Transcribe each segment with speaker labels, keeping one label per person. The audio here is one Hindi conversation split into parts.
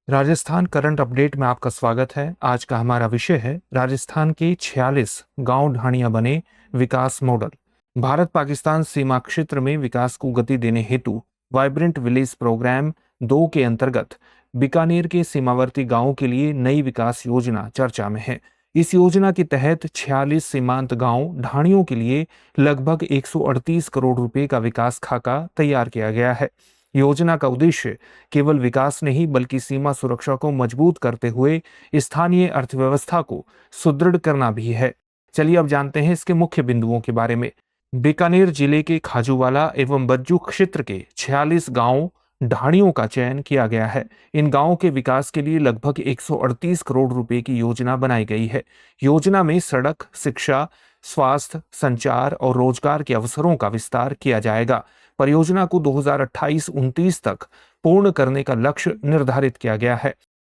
Speaker 1: राजस्थान करंट अपडेट में आपका स्वागत है। आज का हमारा विषय है राजस्थान के 46 गांव ढाणियां बने विकास मॉडल। भारत पाकिस्तान सीमा क्षेत्र में विकास को गति देने हेतु वाइब्रेंट विलेज प्रोग्राम 2 के अंतर्गत बीकानेर के सीमावर्ती गांवों के लिए नई विकास योजना चर्चा में है। इस योजना के तहत 46 सीमांत गांव ढाणियों के लिए लगभग 138 करोड़ रुपए का विकास खाका तैयार किया गया है। योजना का उद्देश्य केवल विकास नहीं बल्कि सीमा सुरक्षा को मजबूत करते हुए स्थानीय अर्थव्यवस्था को सुदृढ़ करना भी है। चलिए अब जानते हैं इसके मुख्य बिंदुओं के बारे में। बीकानेर जिले के खाजूवाला एवं बज्जू क्षेत्र के 46 गांव ढाणियों का चयन किया गया है। इन गांवों के विकास के लिए लगभग 138 करोड़ रुपए की योजना बनाई गई है। योजना में सड़क, शिक्षा, स्वास्थ्य, संचार और रोजगार के अवसरों का विस्तार किया जाएगा। परियोजना को 2028-29 तक पूर्ण करने का लक्ष्य निर्धारित किया गया है।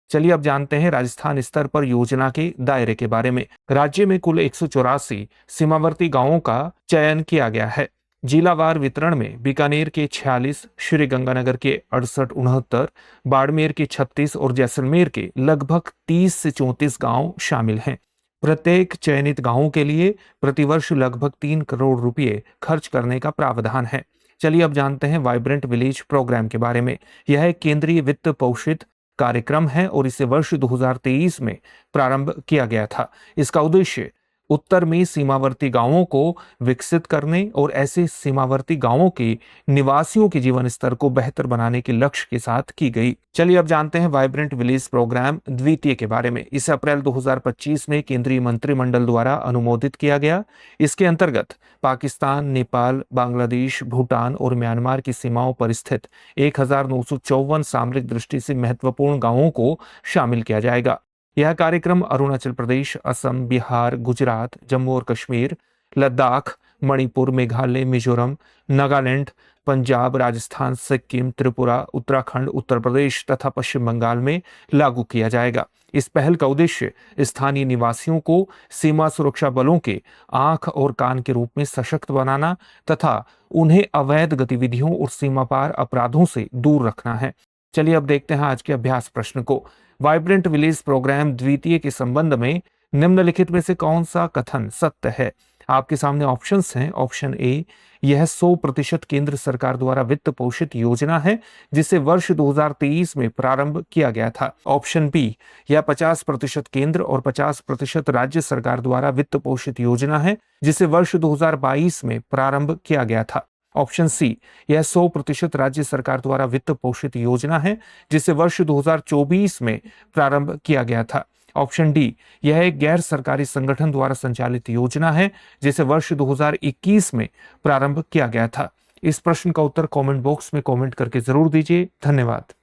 Speaker 1: चलिए अब जानते हैं राजस्थान स्तर पर योजना के दायरे के बारे में। राज्य में कुल 184 सीमावर्ती गांवों का चयन किया गया है। जिलावार वितरण में बीकानेर के 46, श्री गंगानगर के 68-69, बाड़मेर के 36 और जैसलमेर के लगभग 30 से 34 गांव शामिल हैं। प्रत्येक चयनित गांवों के लिए प्रतिवर्ष लगभग 3 करोड़ रुपए खर्च करने का प्रावधान है। चलिए अब जानते हैं वाइब्रेंट विलेज प्रोग्राम के बारे में। यह एक केंद्रीय वित्त पोषित कार्यक्रम है और इसे वर्ष 2023 में प्रारंभ किया गया था। इसका उद्देश्य उत्तर में सीमावर्ती गांवों को विकसित करने और ऐसे सीमावर्ती गांवों के निवासियों के जीवन स्तर को बेहतर बनाने के लक्ष्य के साथ की गई। चलिए अब जानते हैं वाइब्रेंट विलेज प्रोग्राम द्वितीय के बारे में। इसे अप्रैल 2025 में केंद्रीय मंत्रिमंडल द्वारा अनुमोदित किया गया। इसके अंतर्गत पाकिस्तान, नेपाल, बांग्लादेश, भूटान और म्यांमार की सीमाओं पर स्थित 1954 सामरिक दृष्टि से महत्वपूर्ण गांवों को शामिल किया जाएगा। यह कार्यक्रम अरुणाचल प्रदेश, असम, बिहार, गुजरात, जम्मू और कश्मीर, लद्दाख, मणिपुर, मेघालय, मिजोरम, नागालैंड, पंजाब, राजस्थान, सिक्किम, त्रिपुरा, उत्तराखंड, उत्तर प्रदेश तथा पश्चिम बंगाल में लागू किया जाएगा। इस पहल का उद्देश्य स्थानीय निवासियों को सीमा सुरक्षा बलों के आंख और कान के रूप में सशक्त बनाना तथा उन्हें अवैध गतिविधियों और सीमा पार अपराधों से दूर रखना है। चलिए अब देखते हैं आज के अभ्यास प्रश्न को। वाइब्रेंट विलेज प्रोग्राम द्वितीय के संबंध में निम्नलिखित में से कौन सा कथन सत्य है? आपके सामने ऑप्शंस हैं। ऑप्शन ए, यह 100% केंद्र सरकार द्वारा वित्त पोषित योजना है जिसे वर्ष 2023 में प्रारंभ किया गया था। ऑप्शन बी, यह 50% केंद्र और 50% राज्य सरकार द्वारा वित्त पोषित योजना है जिसे वर्ष 2022 में प्रारंभ किया गया था। ऑप्शन सी, यह 100% राज्य सरकार द्वारा वित्त पोषित योजना है जिसे वर्ष 2024 में प्रारंभ किया गया था। ऑप्शन डी, यह एक गैर सरकारी संगठन द्वारा संचालित योजना है जिसे वर्ष 2021 में प्रारंभ किया गया था। इस प्रश्न का उत्तर कमेंट बॉक्स में कमेंट करके जरूर दीजिए। धन्यवाद।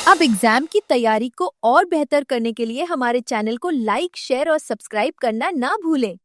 Speaker 2: अब एग्जाम की तैयारी को और बेहतर करने के लिए हमारे चैनल को लाइक, शेयर और सब्सक्राइब करना ना भूलें।